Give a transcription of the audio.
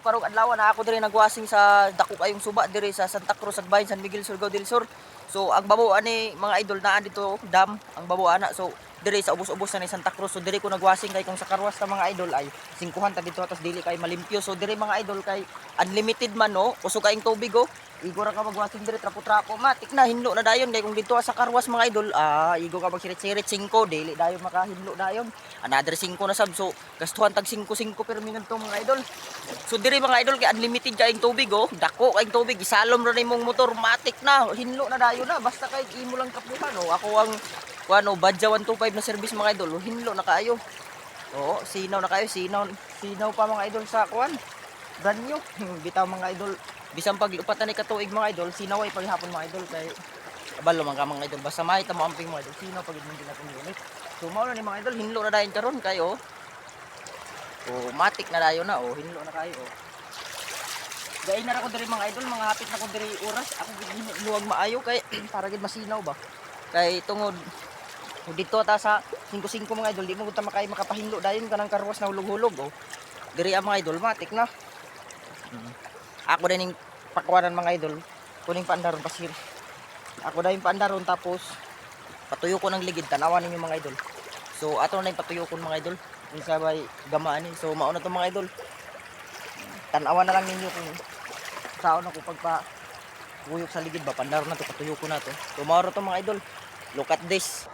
karong adlaw na ako diri nagwasing sa dako kayong suba diri sa Santa Cruz Agbayan, San Miguel, Surigao del Sur. So ang babuan ni mga idol naa dito dam ang babuan na. So diri sa ubos-ubos na ni Santa Cruz. So diri ko nagwasing kay kung sa karwas ta mga idol ay 500 ta dito atas dili kay malimpyo. So diri mga idol kay unlimited man no. Usog kaing tubig oh. Igo ra ka magwasing diri trapo-trapo matik na hinlo na dayon kay kung dito sa karwas mga idol igo ka magsirit-sirit 5 dili dayon makahinlo dayon. Another 5 na sab. So gastuhan tag 5 per minuto mga idol. So diri mga idol kay unlimited kaing tubig oh. Dako kaing tubig isalom ra nimong motor matik na hinlo na dayon na basta kay imo lang kapuhan oh. Ako ang kuano Badja 125 na service mga idol. Hinlo na kaayo. Oo, sinaw na kayo, sinaw pa mga idol sa kuan. Brand new. Bitaw mga idol. Bisan pag upatan ni katuig mga idol, sinaw ay paghapon mga idol kay abalo man ka mga idol. Basta mahita mo amping mga idol, sinaw pag hindi natin limit. So mao na ni mga idol, hinlo na dayon karon kayo. Oh, matik na dayon na oh, hinlo na kayo oh. Gain na ra ko diri mga idol, mga hapit na ko diri oras. Ako gid luwag maayo kay para gid masinaw ba. Kay tungod dito ta sa 5-5 mga idol, di mo ta makapahinlo dayon kanang karwas na hulog-hulog oh. Diri ang mga idol, matik na. Ako din yung pakuanan mga idol, kuning paandaron pasir. Ako na yung paandaron tapos patuyo ko ng ligid, tanawan ninyo mga idol. So ato na yung patuyo ko mga idol, yung sabay gamaan eh. So mauna to mga idol, tanawan na lang ninyo kung saan ako pagpa uyok sa ligid ba, pandaron na to, patuyo ko na to. So maura to mga idol, look at this.